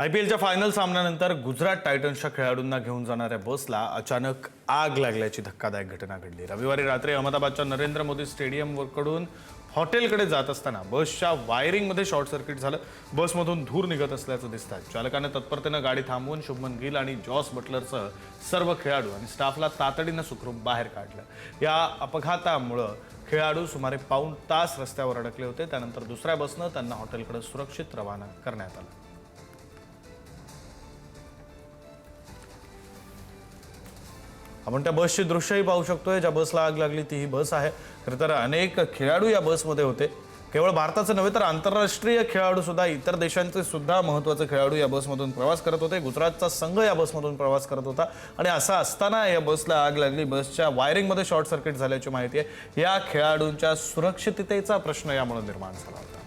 IPLच्या final सामन्यानंतर गुजरात टायटन्सच्या खेळाडूंना घेऊन जाणाऱ्या बसला अचानक आग लागल्याची धक्कादायक घटना घडली। रविवारी रात्री अहमदाबादच्या नरेंद्र मोदी स्टेडियमकडून हॉटेलकडे जात असताना बसच्या वायरिंगमध्ये शॉर्ट सर्किट झालं। बसमधून धूर निघत असल्याचं दिसतंय। चालकाने तत्परतेने गाडी थांबवून शुभमन गिल आणि जॉस बटलरसह सर्व खेळाडू आणि स्टाफला तातडीने सुखरूप बाहेर काढलं। या अपघातामुळे खेळाडू सुमारे पाऊण तास रस्त्यावर अडकले होते। त्यानंतर दुसऱ्या बसनं त्यांना हॉटेलकडे सुरक्षित रवाना करण्यात आलं। आपण त्या बसची दृश्यही पाहू शकतोय। ज्या बसला आग लागली ती ही बस आहे। खरं तर अनेक खेळाडू या बसमध्ये होते। केवळ भारताचे नव्हे तर आंतरराष्ट्रीय खेळाडू सुद्धा, इतर देशांचे सुद्धा महत्त्वाचे खेळाडू या बसमधून प्रवास करत होते। गुजरातचा संघ या बसमधून प्रवास करत होता आणि असं असताना या बसला आग लागली। बसच्या वायरिंगमध्ये शॉर्ट सर्किट झाल्याची माहिती आहे। या खेळाडूंच्या सुरक्षिततेचा प्रश्न यामुळे निर्माण झाला होता।